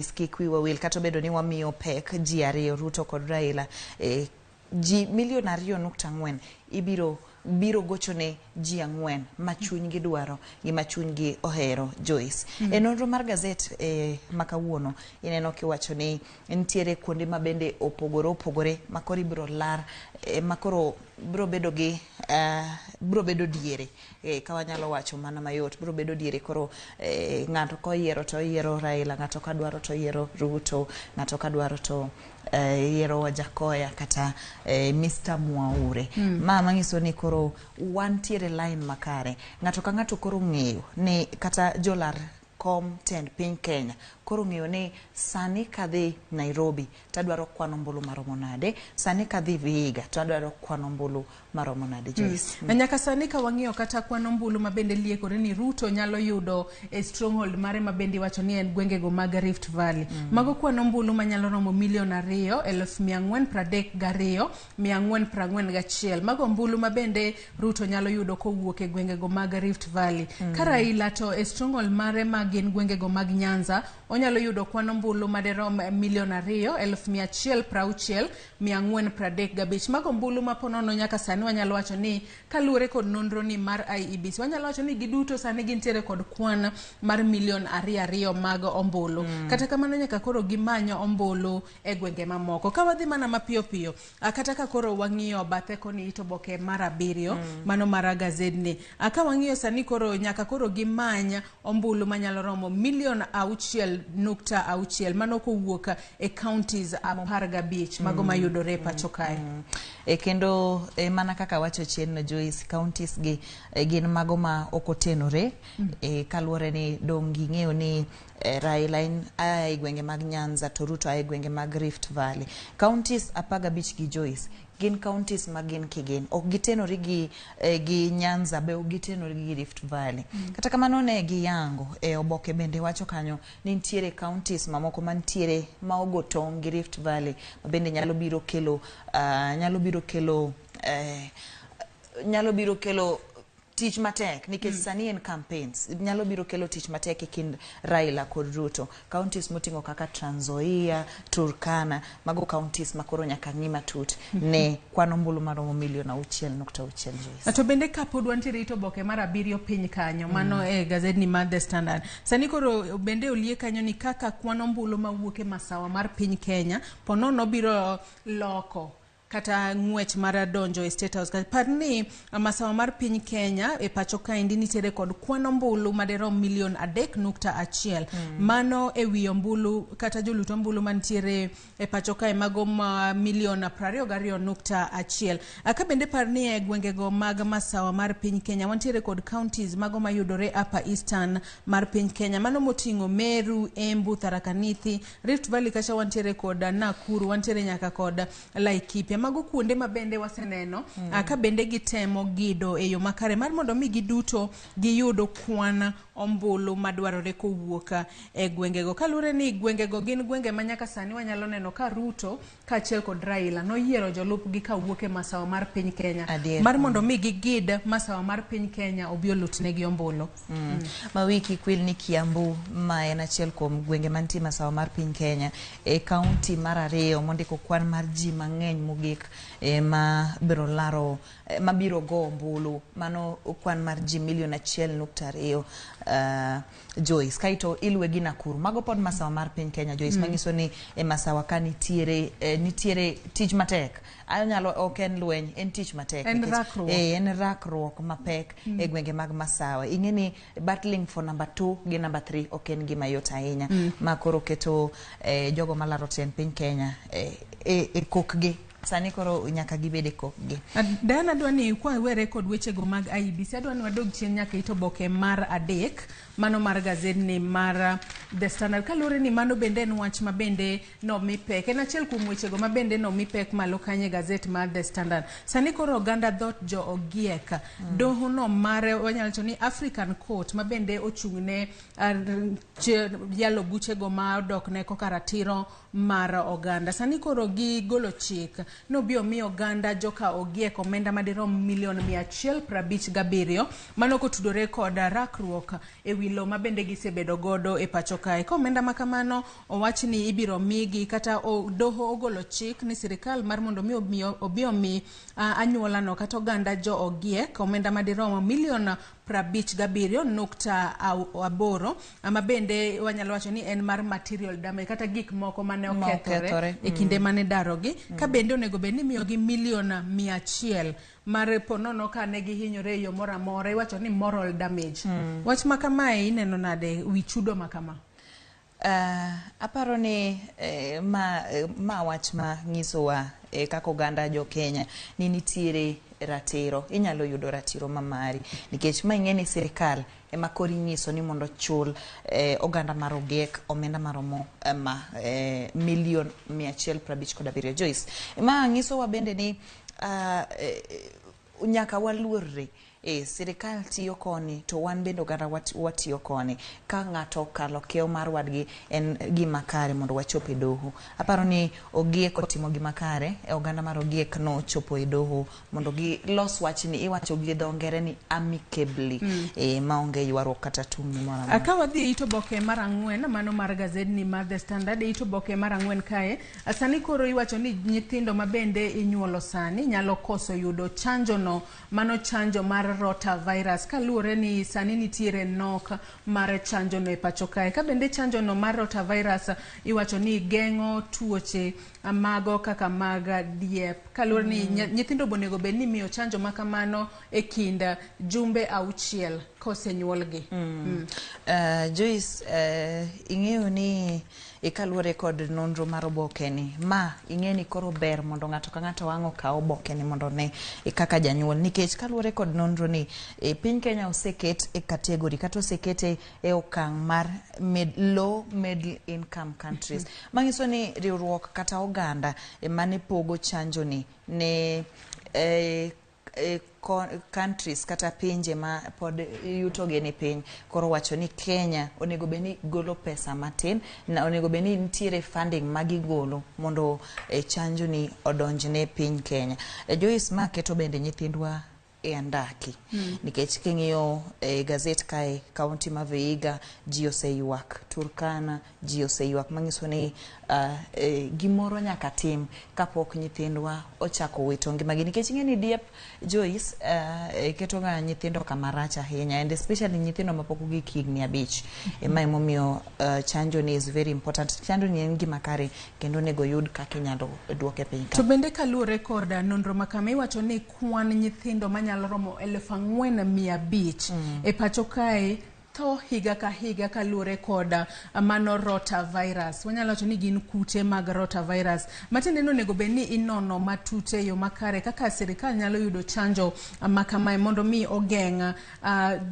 Skikwiwa wil kata bedo ni wamiyo pek ji ariyo Ruto kod Raila ji 2.4 million biro gochone ji 4 ma chunygi dwaro gi ma chunygi ohero Joyce. E nonro mar gaset makawuono ineno kiwacho ni nitiere kuonde ma bende opogore makoro ibiro lar makoro biro bedo diere ka wanyalo wacho mana mayot biro bedo diere koro ng'ato koyiero to yiero Raila, ng'ato ka dwaro to yiero Ruto, ng'ato ka dwaro to yiero Wajakoya kata Mr. Mwaure. Ma manyiso ni koro wantiere line makare. Ng'ato ka ng'ato koro ng'eyo ni kata jolar kom tend piny Kenya koro ng'eyo ni sani kadhi Nairobi tadwaro kwano mbulu maromo nade, sani kadhi Vihiga tadwaro kwano mbulu maromo nade Joyce. Nyaka sani ka wang'iyo kata kwano mbulu mabende liekore ni Ruto nyalo yudo stronghold mare mabende wacho ni en gwengego mag Rift Valley. Mago kwano mbulu manyalo romo 2,432,441. Mago mbulu mabende Ruto nyalo yudo kowuok e gwengego mag Rift Valley. Ka Raila to stronghold mare magin gwengego mag Nyanza onyalo yudo kwano mbulu maderom 2,160,435. Mago mbulu maponono nyaka sani wanyalo wacho ni kaluwore kod nonro ni mar IEBC wanyalo wacho ni giduto sani gintiere kod kwan mar 2,200,000 mag ombulu. Kata kamano nyaka koro gimanyo ombulu e gwenge mamoko. Ka wadhi mana mapiyo piyo kata ka koro wang'iyo bathe koni ito boke mar 7 mano mar gazedni. Ka wang'iyo sani koro nyaka koro gimanya ombulu manyalo romo 6.6 mano kowuok e counties 15 mago mayudore pacho kae. Kendo mana kaka wacho chien Joyce, counties gi gin mago ma okotenore kaluwore ni dongi ng'eyo ni Raila ai gwenge mag Nyanza to Ruto ai gwenge mag Rift Valley. Counties 15 gi Joyce gin counties magin kigin ok gitenori gi Nyanza be ok gitenori gi Rift Valley. Kata kamano ne gi yango oboke bende wacho kanyo ni nitiere counties mamoko mantiere ma ogotong gi Rift Valley bende nyalo biro kelo tich matek nikech sani en campaigns nyalo biro kelo tich matek e kind Raila kod Ruto. Counties motingo kaka Trans Nzoia, Turkana, mago counties makoro nyaka ng'i matut ne kwano mbulu maromo 6.6 Joyce. To bende kapod wantiere ito boke mar 7 piny kanyo mano e gazedni mar The Standard. Sani koro bende olie kanyo ni kaka kwano mbulu mawuok e masawa mar piny Kenya ponono biro loko kata ng'wech mar donjo e State House. Parni masawa mar piny Kenya e pacho kaendi nitiere kod kwano mbulu maderom 3.1 mano e wi ombulu kata jolut ombulu mantiere e pacho kae mago 22.1. Aka bende parni e gwengego mag masawa mar piny Kenya wantiere kod counties mago mayudore Upper Eastern mar piny Kenya mano moting'o Meru, Embu, Tharaka Nithi, Rift Valley kacha wantiere kod Nakuru, wantiere nyaka kod Laikipia. Mago kuonde mabende waseneno ka bende gitemo gido e yo makare mar mondo mi giduto giyudo kwan ombulu madwarore kowuok e gwengego. Kalure ni gwengego gin gwenge manyaka sani wanyalo neno ka Ruto kaachiel kod Raila noyiero jolupgi kawuok e masawa mar piny Kenya mar mondo mi gigid masawa mar piny Kenya obi olutnegi ombulu. Ma wiki kwil ni Kiambu ma en achiel kuom gwenge mantie masawa mar piny Kenya e kaunti mar 2 mondiko kwan mar ji mang'eny mogik ma biro go ombulu mano kwan mar ji 1.2 Joyce. Kaito ilwe gi Nakuru mago pod masawa mar piny Kenya Joyce manyiso ni e masawa ka nitiere tich matek. Anyalo oken lweny en tich matek en rakruok mapek e gwenge mag masawa. Ing'eni battling for number 2 gi number 3 oken gima yot ahinya ma koro keto jogo malaro ten piny Kenya e kokgi sani koro nyaka gibede kokgi. Dana dwani kwa were kod wechego mag IEBC adwani wadog chien nyaka ito boke mar 3 mano mar gazedni mar The Standard. Kalure ni mano bende en wach mabende no mipek en achiel kuom wechego mabende no mipek malo kanye gazet mar The Standard. Sani koro oganda dhot jo ogiek doho no mare wanyalo wacho ni African Court mabende ochung'ne yalo buchego ma odok ne koka ratiro mar oganda. Sani koro gigolo chik nobiro miyo oganda joka ogiek omenda madirom milion 157 mano kotudore kod rakruok e wilo mabende gisebedo godo e pacho kae. Komenda makamano owach ni ibiro migi kata doho ogolo chik ni sirikal mar mondo obio mi anyuola no kata oganda jo ogiek omenda madirom milion 57.8 ama bende wanyalo wacho ni en mar material damage kata gik moko mane okethore e kinde mane darogi ka bende onego bed ni miyogi milion 100 mar ponono ka ne gihinyore yo moro amora iwacho ni moral damage. Wach makamae ineno nade wi chudo makama? Aparo ni ma wach ma nyisowa kako oganda jo Kenya ni nitiere ratiro, inyalo yudo ratiro mamari nikech ma ing'eni sirikal ema kori nyiso ni mondo chul oganda mar ogiek omenda maromo milion 157. Joyce, ma nyisowa bende ni nyaka waluorre sirikal tiyo koni to wan bende oganda watiyo koni. Ka ng'ato kalo keo mar wadgi en gima kare mondo wachop e doho. Aparo ni ogiek otimo gima kare oganda mar ogiek no chopo e doho mondo gi los wach ni iwacho gi dho ngere ni amicably maonge ywaruok kata tungni moro amora. Ka wadhi ito boke mar 4 mano mar gazet ni mar The Standard ito boke mar 4 kae sani koro iwacho ni nyithindo mabende inyuolo sani nyalo koso yudo chanjo no mano chanjo mar rotavirus kaluore ni sani nitiere nok mar chanjo no e pacho kae. Ka bende chanjo no mar rotavirus iwacho ni gengo tuoche mago kaka maga diep kaluore ni nyithindo bonego bed ni miyo chanjo makamano e kinda jumbe 6 kosenyuolgi. Joyce, ing'eyo ni kaluore kod nonro mar oboke ni ma ing'eni koro ber mondo ng'ato ka ng'ato wang'o ka oboke ni mondo ne kaka janyuol nikech kaluore kod nonro ni piny Kenya oseket e category kata osekete e okang' mar low middle income countries. Manyiso ni riwruok kata oganda mane pogo chanjo ni ne countries kata pinje ma pod yuto gi ni piny koro wacho ni Kenya onego bed ni golo pesa matin na onego bed ni nitiere funding magigolo mondo chanjo ni odonjne piny Kenya. Joyce, ma keto bende nyithindwa e andaki nikech king'iyo gazet kae kaunti ma Vihiga ji oseywak, Turkana ji oseywak, manyiso ni gimoro nyaka tim kapok nyithindwa ochako wito ngimagi nikech ing'eni diep Joyce keto ga nyithindo kama rach ahinya and especially nyithindo mapok ogik higni 5 ema emomiyo chanjo ni is very important. Chanjo ni en gima kare kendo nego yud kaka inyalo duoke piny ka. To bende kaluore korda nonro makama iwacho ni kwan nyithindo manyalo romo 4,500 e pacho kae to higa ka higa kaluore koda mano rotavirus. Wanyalo wacho ni gin kute mag rotavirus. Matinde onego bed ni inono matute yo makare kaka sirikal nyalo yudo chanjo makamae mondo mi ogeng'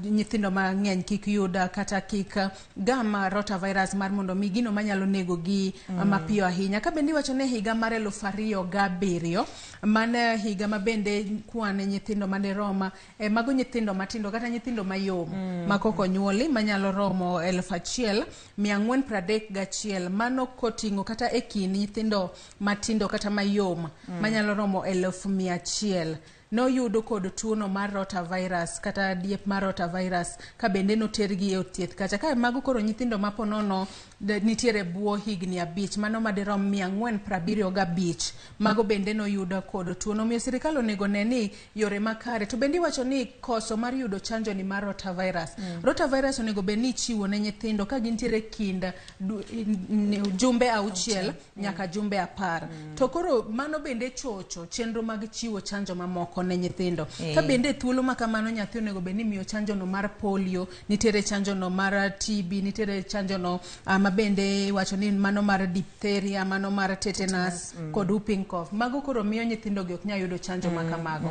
nyithindo mang'eny kik yuda kata kik gama rotavirus mar mondo mi gino manyalo nego gi mapiyo ahinya. Ka bende iwacho ni higa mar 2007 mane higa mabende kwan nyithindo mane roma mago nyithindo matindo kata nyithindo mayom makoko nyuol manyalo romo 1,431 mano koting'o kata e kind nyithindo matindo kata mayom manyalo romo 100,000 no yudo kod tuono mar rotavirus kata diep mar rotavirus ka bende notergi e thieth kacha ka mago koro nyithindo maponono nitiere buo higni 5 mano madirom 475 mago bende no yudo kod tuono. Miyo sirikal onego neni yore makare to bende iwacho ni koso mar yudo chanjo ni mar rotavirus rotavirus onego bed ni chiwo ne nyithindo ka gintiere kind jumbe 6 nyaka jumbe 10 to koro mano bende chocho chenro mag chiwo chanjo mamoko ne nyithindo. Ka bende thuolo makamano nyathi onego bed ni miyo chanjo no mar polio, nitiere chanjo no mar TB, nitiere chanjo no mabende wacho ni mano mar diphtheria, mano mar tetanus kod whooping cough. Mago koro miyo nyithindo gi ok nyal yudo chanjo makamago.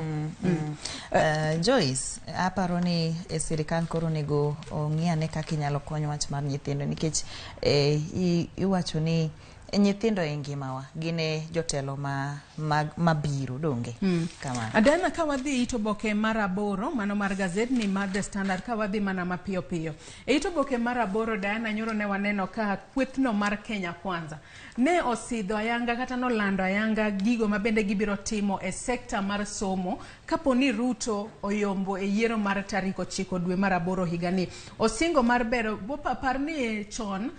Joyce, aparo ni sirikal koro nego ong'iane kaka inyalo konyo wach mar nyithindo nikech iwacho ni nyithindo e ngimawa gine jotelo mabiro donge kamano. Adana ka wadhi ito boke mar 8 mano mar gaset ni mar The Standard ka wadhi mana mapiyo piyo. E ito boke mar 8 Diana nyoro ne waneno ka kwethno mar Kenya Kwanza ne osidho ayanga kata nolando ayanga gigo mabende gibiro timo e sekta mar somo kaponi Ruto oyombo e yiero mar tarik 9 dwe mar 8 higani. Osingo mar bero par ni chon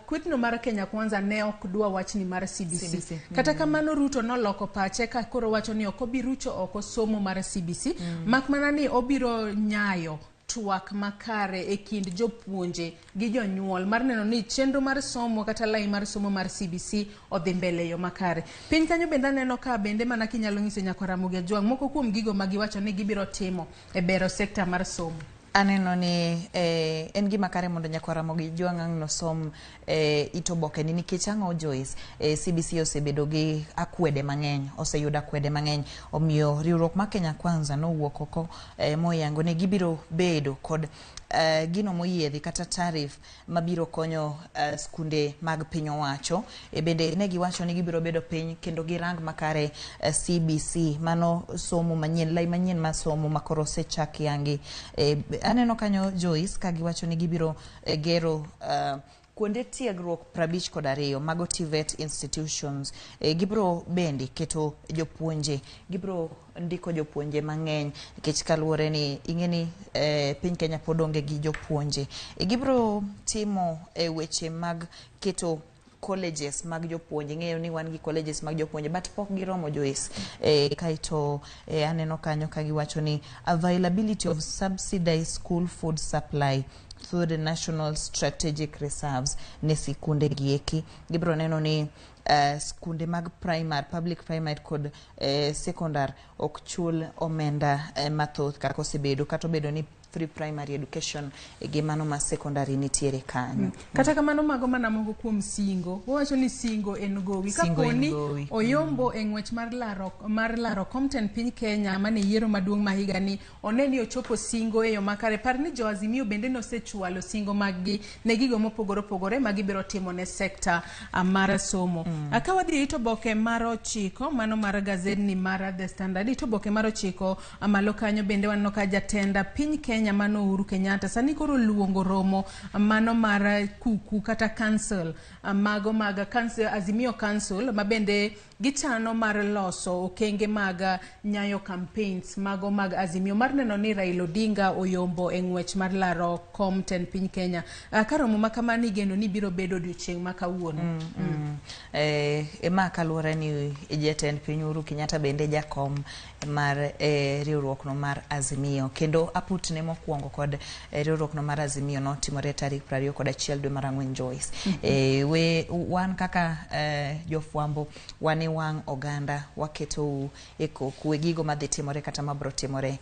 kwethno mar Kenya Kwanza ne ok dwa wachni mar CBC. Kata kamano Ruto noloko pache ka koro wacho ni ok obirucho oko somo mar CBC mak mana ni obiro nyayo twak makare e kind jopuonje gi jonyuol mar neno ni chenro mar somo kata lai mar somo mar CBC odhi mbele yo makare. Piny kanyo bende neno ka bende mana kinyalo nyiso nyako Ramogi Ajwang' moko kuom gigo magiwacho ni gibiro timo e bero sekta mar somo. Aneno ni en gima kare mondo nyako Ramogi Ajwang' no som ito boke ni nikech ang'o Joyce CBC osebedo gi akwede mang'eny, oseyudo akwede mang'eny, omiyo riwruok ma Kenya Kwanza no wuok oko moyango ne gibiro bedo kod gino moyiedhi kata tarif mabiro konyo skunde mag piny owacho. Bende ne giwacho ni gibiro bedo piny kendo girang makare CBC mano somo manyien, lai manyien ma somo makoro sechak yangi. Aneno kanyo Joyce ka giwacho ni gibiro gero kuonde tiegruok 52 mago TVET institutions. Gibro bende keto jopuonje, gibro ndiko jopuonje mang'eny nikech kaluwore ni ing'eni piny Kenya pod onge gi jopuonje. Gibro timo weche mag keto colleges mag jopuonje. Ng'eyo ni wan gi colleges mag jopuonje but pok giromo Joyce. Kaito aneno kanyo ka giwacho ni availability of subsidized school food supply through the national strategic reserves ne sikunde gieki. Gibro neno ni skunde mag primary, public primary kod secondary ok chul omenda mathoth kaka osebedo kata obedo ni free primary education gimano ma secondary nitiere kanyo. Kata kamano mago mana moko kuom singo. Wacho ni singo en gowi kaponi oyombo e ng'wech mar laro Compton piny Kenya mane yiero maduong' mahiga ni oneni ochopo singo e yo makare. Par ni jo Azimio bende nosechwalo singo maggi ne gigo mopogore opogore magibiro timo ne sekta mar somo. Akawadhi ito boke mar 9 mano mar gaset ni mar The Standard. Ito boke mar 9 amalo kanyo bende waneno ka jatenda piny Kenya mano Uhuru Kenyatta sani koro luongo romo mano mar kuku kata council mago mag council Azimio Council mabende gichano mar loso okenge mag nyayo campaigns mago mag Azimio mar neno ni Raila Odinga oyombo e ng'wech mar laro Compton piny Kenya. Karomo makamani geno ni biro bedo odiochieng' makawuono. Ma kaluwore ni jatend piny Uhuru Kenyatta bende jakom mar riwruok no mar Azimio kendo aput ne mokwongo kod riwruok no mar Azimio no timore tarik 21 dwe mar 4 Joyce. Wan kaka jofwambo wane wang oganda waketo kwe gigo madhi timore kata mabro timore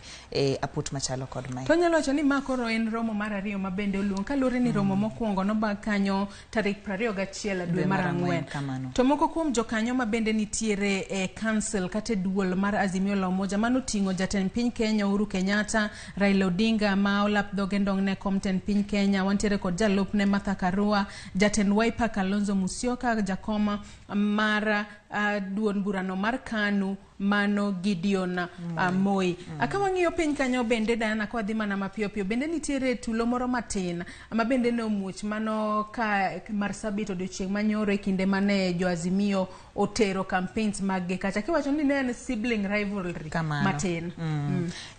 aput machalo kod mai. To nyalo wacho ni makoro en romo mar 2 mabende oluong kalure ni romo mokwongo no bag kanyo tarik 21 dwe mar 4. To moko kuom jokanyo mabende nitiere e council kata duol mar Azimio la Umoja mano tingo jatend piny Kenya Uhuru Kenyatta, Raila Odinga ma olap dhoge ndong ne Compton piny Kenya, wantiere kod jalupne Martha Karua, jatend Wiper Kalonzo Musyoka, jakoma mar duon burano mar KANU mano Gideon Moi. Akawang'iyo piny kanyo bende Diana kwa dhi mana mapiyo piyo bende nitiere tulo moro matin ama bende no much mano ka marsabit odiochieng' manyoro e kinde mane jo Azimio otero campaigns magge kacha kiwacho ni ne en sibling rivalry matin.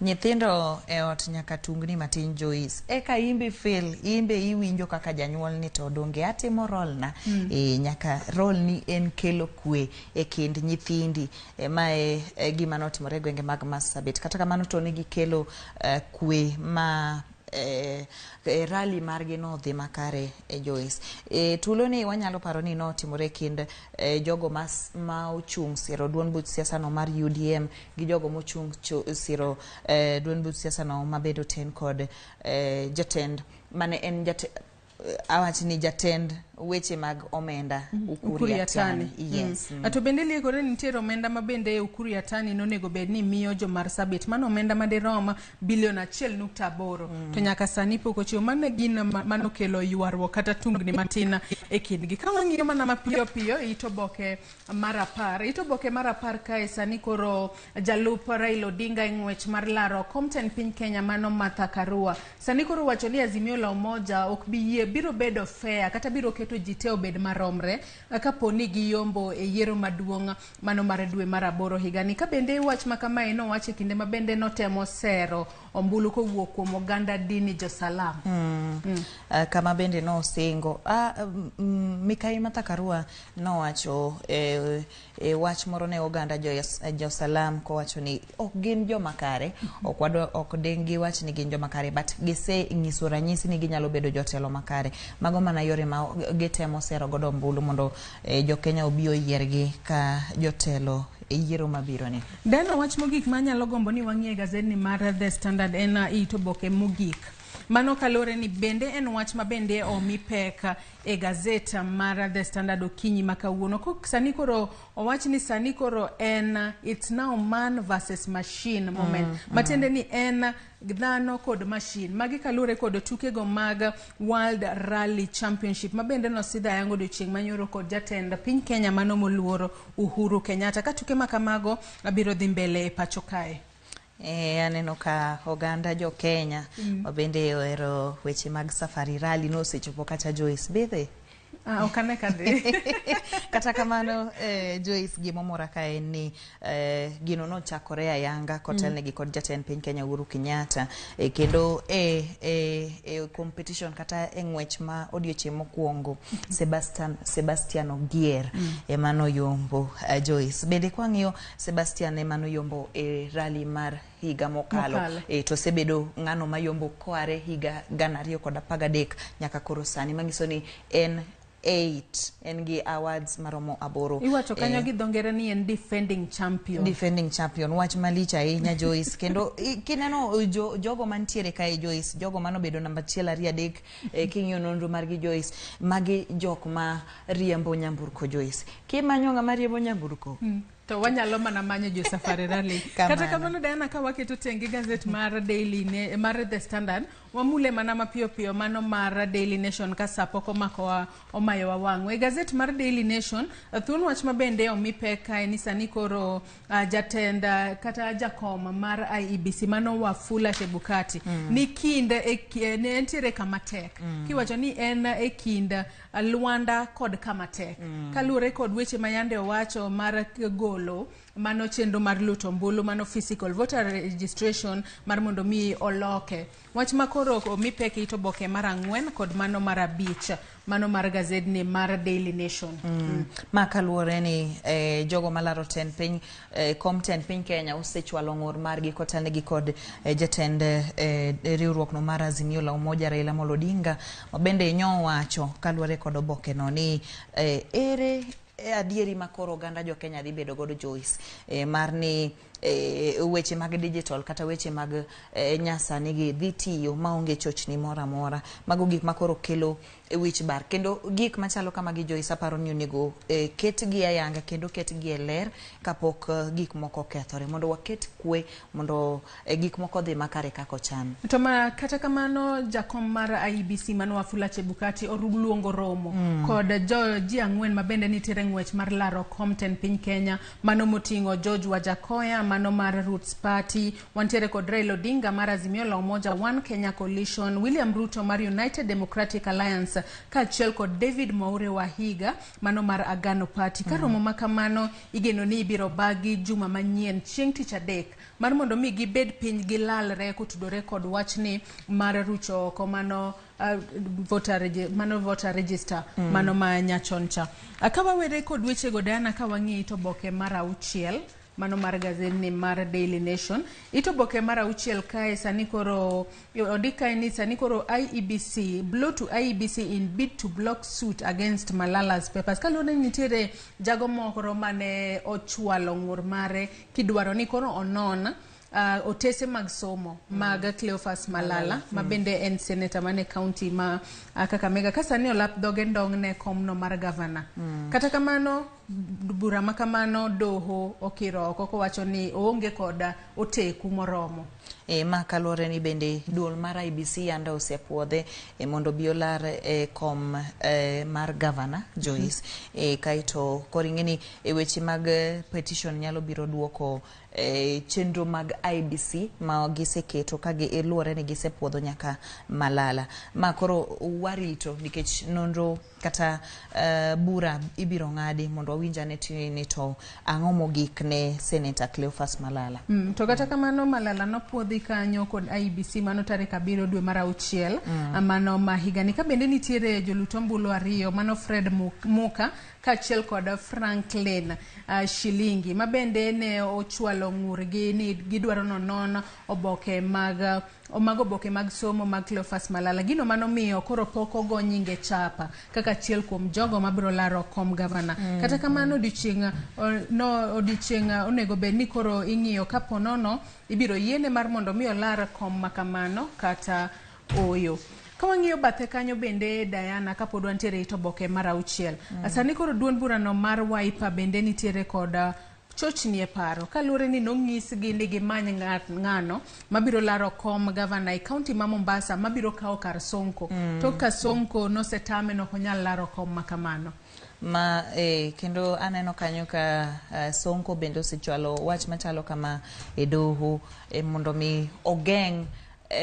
Nyithindo e ot nyaka tungni matin Joyce eka imbe fail imbe iwinjo kaka janyuol ni to donge atimo role na nyaka role ni en kelo kwe e kind nyithindi mae gima notimore gwenge mag Marsabit kata kamano to nigi kelo kwe ma rally margi no dhi makare Joyce. Tulo ni wanyalo paro ni no timore kind jogo ma ochung' siro duond buch siasa no mar UDM gi jogo mochung' siro duond buch siasa no mabedo ten kod jatend mane en awach ni jatend weche mag omenda Ukuru Yatani. Yes. Ato bende liekore nitiere omenda ma bende Ukuru Yatani nonego bed ni miyo jo Marsabit mano omenda madirom bilion 1.8 to nyaka sani pok ochiwo. Mano gino manokelo ywaruok kata tungni matin e kindgi. Ka wang'iyo mana mapiyo piyo itoboke mar 10 kae sani koro jalup Raila Odinga ng'wech mar laro komten piny Kenya mano Martha Karua sani koro wacho ni Azimio la Umoja ok bi biro bedo fair kata biro keto ji te obed maromre kaponi giyombo e yiero maduong' mano mar dwe mar 8 higani. Ka bende wach ma kama eno wacho kinde ma bende notemo sero ombulu kowuok kuom oganda dini jo-Salam. Kama bende no singo Mikai Martha Karua no wacho wach moro ne oganda jo-Salam ko wacho ni ok gin joma kare, ok dengi wach ni gin joma kare, but gise nyiso ranyisi ni ginyalo bedo jotelo makare. Mago mana yore ma gitemo sero godo ombulu mondo jo Kenya obi oyiergi ka jotelo e yiero mabiro ni. Deno wach mogik manyalo gombo ni wang'ie gazedni mar The Standard en itoboke mogik. Mano kalore ni bende en wach ma bende omi pek e gazet mar The Standard okinyi makawuono. Kok sani koro owach ni sani koro en it's now man versus machine moment. Matende ni en dhano kod machine. Magi kalore kod tukego mag World Rally Championship ma bende nosidha yango odiochieng' manyoro kod jatend piny Kenya mano moluoro Uhuru Kenyatta. Ka tuke makamago abiro dhi mbele e pacho kae. Aneno ka oganda jo Kenya bende ohero weche mag safari rally no sechopo kata Joyce Bethe. Okane kadhi. Kata kamano Joyce gimomora ka en ni gino no chakore ayanga kotel negi kod jatend piny Kenya Uhuru Kenyatta kendo competition kata ng'wech ma odiochieng' mokwongo Sebastian Ogier emano yombo Joyce. Bende kwang'iyo Sebastian emano yombo rally mar higa mokalo to sebedo ng'ano mayombo koare higa 2013 nyaka koro sani, manyiso ni en 8 en gi awards maromo 8. Iwacho kanyo gi dhongere ni en defending champion. Wach malich ahinya Joyce. Kendo kineno jogo mantiere kae Joyce, jogo mano bedo namba 1 2 3 king'iyo nonro margi Joyce, magi jok ma riembo nyamburko Joyce. Kimanyo ng'ama riembo nyamburko to wanyalo mana manyo jo safari rally. Kata kamano Diana ka waketo tenge gazet mar mar The Standard wamule mana mapiyo piyo mano mar Daily Nation ka sapoko mako omayo wawang'. E gazet mar Daily Nation thuon wach mabende omi peka ni sani koro jatend kata jakom mar IEBC mano Wafula Chebukati ni kinde ne entiere kama tek. Kiwacho ni en e kind Luanda kod kama tek. Kalure kod weche mayande owacho mar golo mano chenro mar luto ombulu mano physical voter registration mar mondo mi oloke. Wach makoro omi pek itoboke mar 4 kod mano mar 5 mano mar gazedni mar Daily Nation. Makaluore ni jogo malaro ten piny komten piny Kenya osechwalo ng'ur margi kotelnegi kod jatend riwruok no mar Azimio la Umoja Raila Odinga mabende nyo wacho kaluore kod oboke no ni ere adieri makoro oganda jo Kenya dhi bedo godo Joyce mar ni weche mag digital kata weche mag nyasani gi dhi tiyo maonge chochni mora mora. Mago gik makoro kelo wich bar kendo gik machalo kama gi Joyce aparo ni onego ketgi ayanga kendo ketgi e ler kapok gik moko kethore mondo waket kwe mondo gik moko dhi makare kako chan. To kata kamano jakom mar IEBC mano Wafula Chebukati orugluongo romo kod ji 4 mabende nitiere ng'wech mar laro komten piny Kenya mano moting'o George Wajakoya mano mar Roots Party, wantiere kod Raila Odinga mar Azimio la Umoja One Kenya Coalition, William Ruto mar United Democratic Alliance kaachiel kod David Mwaure Wahiga mano mar Agano Party. Karomo makamano igeno ni ibiro bagi juma manyien chieng' tich adek mar mondo mi gibed piny gilalre kotudore kod wachni mar rucho oko mano voter register mano ma nyachoncha. Akawa were kod weche godana ka wang'i itoboke mar 6 mano mar gazedni mar Daily Nation. Itoboke mar 6 kae sani koro ondika ni sani koro IEBC blow to IEBC in bid to block suit against Malala's papers. Kalone nitiere jago moro mane ochwalo ng'ur mare kidwaro ni koro onon otese mag somo mag Cleophas Malala ma bende en senator mane county ma Kakamega kasani olap dhoge ndong ne komno mar governor. Kata kamano bura makamano doho okiro oko kowacho ni oonge koda oteku moromo. Ma kalore ni bende duol mar IBC anda osepuodhe mondo biolar kom mar governor Joyce kaito koringeni weche mag petition nyalo biro duoko chenro mag IBC ma giseketo kage iluore ni gisepuodho nyaka Malala. Ma koro warito nikech nonro kata bura ibiro ng'adi mondo winjane ni to ang'o mogik ne Senator Cleophas Malala. To kata kamano Malala nopuodhi kanyo kod IBC mano tarik 7 dwe mar 6 mano ma higani ka bende nitiere joluto ombulu 2 mano Fred Muka kachiel kod Franklin Shilingi ma bende ne ochwalo ng'urgi ni gidwaro nono oboke mag somo mag Cleophas Malala. Gino mano miyo koro poko go nyinge chapa kaka achiel kuom jogo mabiro laro kom governor. Kata kamano odichieng onego bed ni koro ing'iyo kapo nono ibiro yiene mar mondo miyo lar kom makamano kata oyo. Kawang'iyo bathe kanyo bende Diana kapod wantiere ito boke mar 6. Asani koro duond burano mar Wiper bende nitiere kod chochni e paro kalure ni nong'isgi ni gimany ng'ano mabiro laro kom governor e county ma Mombasa mabiro kawo kar Sonko. To ka Sonko nosetame no onyal laro kom makamano. Kendo aneno kanyo ka Sonko bende osechwalo wach machalo kama e doho mondo mi ogeng'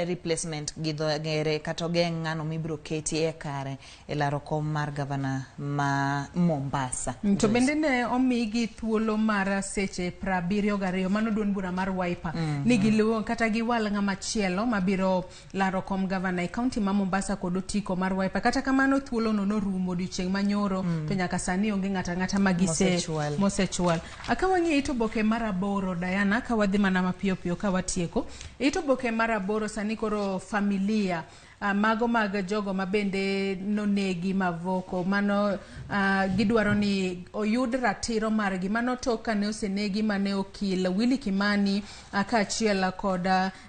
replacement gidhogere kata ogeng' ng'ano mibiro keti e kare e laro kom mar governor ma Mombasa. To bende ne omigi thuolo mar seche 72 mano duond bura mar Wiper ni giluwo kata giwal ng'ama chielo mabiro laro kom governor e county ma Mombasa kod otiko mar Wiper. Kata kamano thuolo no norumo odiochieng' manyoro to nyaka sani onge ng'ata mosechwal. Akawang'i ito boke mar 8 Diana ka wadhi mana mapiyo ka watieko. Ito boke mar 8 sani koro familia mago mag jogo mabende nonegi mavoko mano gidwaro ni oyud ratiro margi mano toka ne osenegi mane okil Willy Kimani kaachiel kod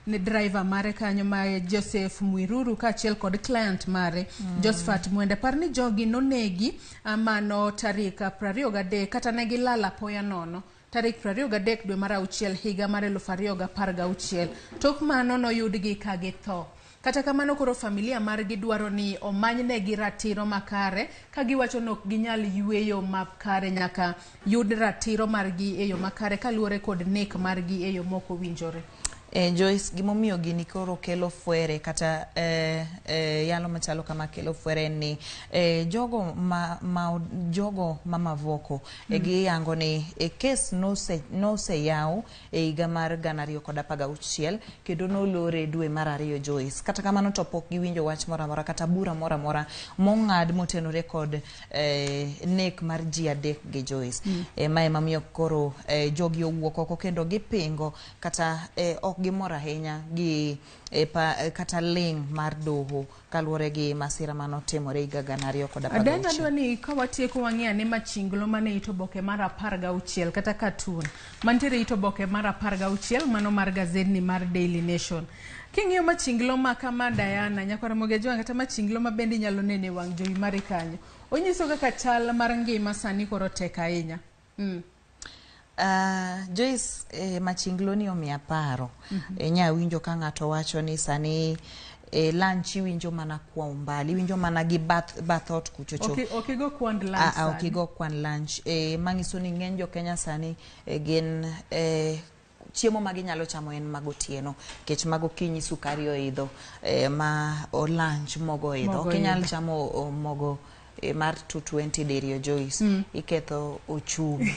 ne driver mare kanyo ma Joseph Mwiruru kaachiel kod client mare Josephat Mwende. Parni jogi nonegi mano tarik 23 kata ne gilala poya nono tarik 23 dwe mar 6 higa mar 2016. Tok mano noyudgi ka githo. Kata kamano koro familia margi dwaro ni omanynegi ratiro makare ka giwacho nok ginyal yweyo makare nyaka yud ratiro margi e yo makare kaluore kod nek margi e yo moko winjore. Joyce, gimomiyo gini koro kelo fuere kata yalo machalo kama kelo fuere ni jogo ma mavoko giyango ni kes no se yaw higa mar 2016 kendo nolore dwe mar 2 Joyce. Kata kamano to pok giwinjo wach moramora kata bura moramora mong'ad motenore kod nek mar ji 3 gi Joyce. Ma ema miyo koro jogi owuok oko kendo gipingo kata ok gimora ahinya gi kata ling mar doho kaluore gi masira manotimore higa 2016. Adana dwani ka watieko wang'eya ni machinglo mane ito boke mar 16 kata cartoon mantiere ito boke mar 16 mano mar gazedni mar Daily Nation. King'iyo machinglo ma kama Diana nyakwara Mogejwang kata machinglo ma bende nyalo nene wang' jowi mare kanyo onyiso kaka chal mar ngima sani koro tek ahinya. Joyce, machinglo ni omiya paro nya winjo ka ng'ato wacho ni sani lunch winjo mana kwa umbali winjo mana gi bathot kuchocho. Okigo kwand lunch. Okigo kwand lunch. Mangiso ni ng'eny jo Kenya sani gin chiemo ma ginyalo chamo en magotieno kech magokinyi sukari oidho ma o lunch mogo oidho. Kinyal chamo mogo mar 220 deriyo Joyce iketho ochumi.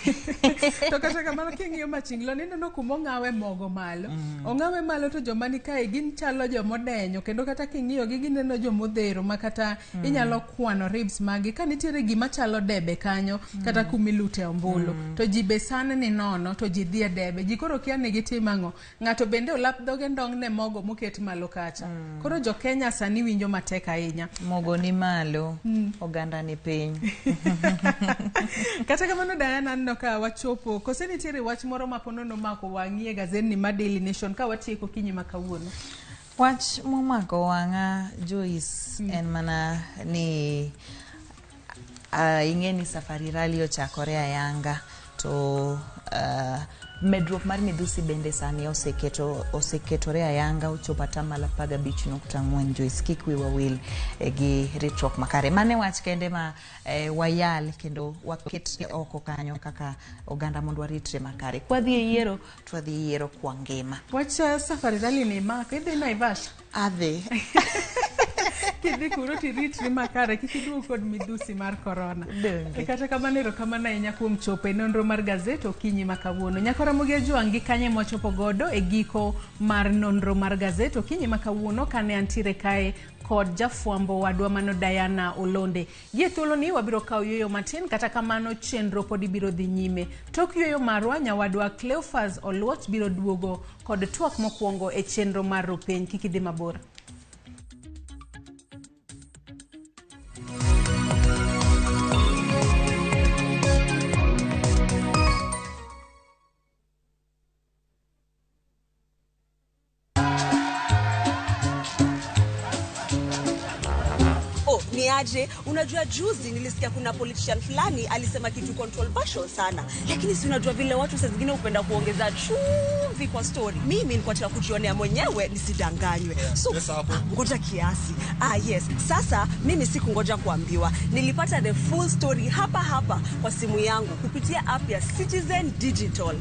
To kata kamano king'iyo machinglo neno kuma ong'awe mogo malo. Ong'awe malo to joma ni kae gin chalo jomodenyo kendo kata king'iyo gi gineno jomodhero makata inyalo kwano ribs magi ka nitiere gima chalo debe kanyo kata kumilute ombulu to ji besan ni nono to ji dhie debe ji koro kia ni gitim ang'o. Ng'ato bende olap dhoge ndong ne mogo moket malo kacha. Koro jo Kenya sani winjo matek ahinya. Mogo ni malo oganda oganda ni piny. Kata kamano Diana no ka wachopo kose nitiere wach moro maponono mako wang'ie gazet ma Daily Nation ka watieko kinyi makawuono. Wach momako wanga Joyce en mana ni ingeni safari rally ochakore ayanga to medruok mar midhusi bende sani oseketore ayanga uchopa tamala paga bich nokta ng'wen. Joyce kik wiwa wil gi ritruok makare. Mane wach kende ma wayal kendo waket oko kanyo kaka oganda mondo waritre makare. Kwadhi e yiero twadhi e yiero kwa ngima. Wach safari rally ni maka idhi Naivasha. Adhi. Kidhi kuro tiritri makare kikiduo kod midhusi mar corona. Kata kamano erokamano ahinya kuom chopo e nonro mar gazet okinyi makawuono. Nyako Ramogi Ajwang' kanye mwachopo godo e giko mar nonro mar gazet okinyi makawuono kane antiere kae kod jafwambo wadwa mano Diana Olonde. Gie thuolo ni wabiro kawo yueyo matin kata kamano chenro pod ibiro dhi nyime. Tok yueyo marwa nyawadwa Cleophas Oluoch biro duogo kod twak mokwongo e chenro mar Ropeny. Kik idhi mabor. Niaje, unajua juzi nilisikia kuna politician fulani alisema kitu controversial sana. Lakini si unajua vile watu saa zingine upenda kuongeza chumvi kwa story. Mimi nilikuwa nataka kujionea mwenyewe nisidanganywe. So, ngoja kiasi. Yes. Sasa mimi sikungoja kuambiwa. Nilipata the full story hapa kwa simu yangu kupitia app ya Citizen Digital.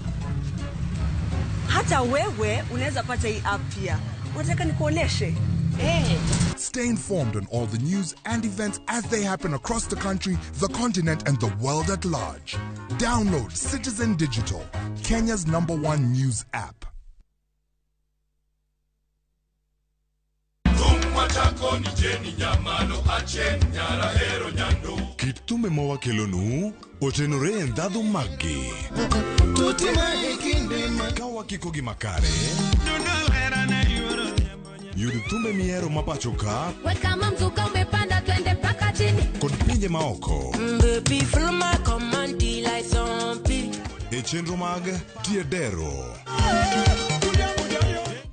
Hata wewe unaweza pata hii app pia. Unataka nikuoneshe? Stay informed on all the news and events as they happen across the country, the continent, and the world at large. Download Citizen Digital, Kenya's #1 news app. Kitume mowa kelonu, otenore endadho magi. Kawa kikogi makare. Yudutume miero mapachoka. Wekama mzuka umepanda twende paka chini. Kod pinje maoko. Baby from my command like zombie. E chenro mag tiedero.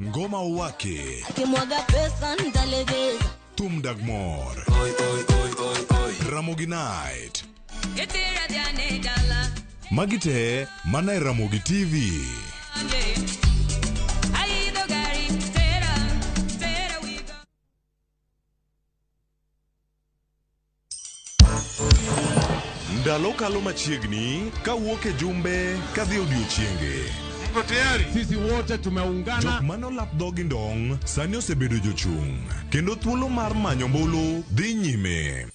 Ngoma uwake. Akimwaga pesa nitalegeza. Tum Dagmor. Ramogi Night. Getira diane dala. Magite mana Ramogi TV. Ndalo kalo machiegni kawuok e jumbe kadhi odiochienge. Tuko tayari. Sisi wote tumeungana. Jok mano lap dhogi ndong sani osebedo jochung' kendo thuolo mar manyo mbulu dhi nyime.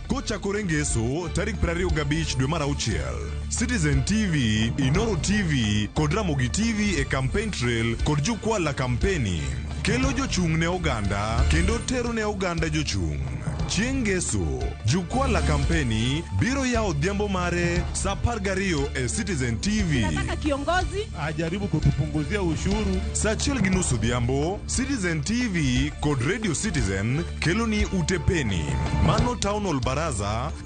Kochakore ngeso tarik 25 dwe mar auchiel, Citizen TV, Nonro TV kod Ramogi TV e campaign trail kod jukwaa la kampeni kelo jochung' ne oganda kendo tero ne oganda jochung'. Chieng' ngeso, jukwaa la kampeni biro yao odhiambo mare saa 12 e Citizen TV. Nataka kiongozi ajaribu kutupunguzia ushuru. Saa 1:30 odhiambo, Citizen TV kod Radio Citizen kelo ni utepeni. Mano Town Hall Baraza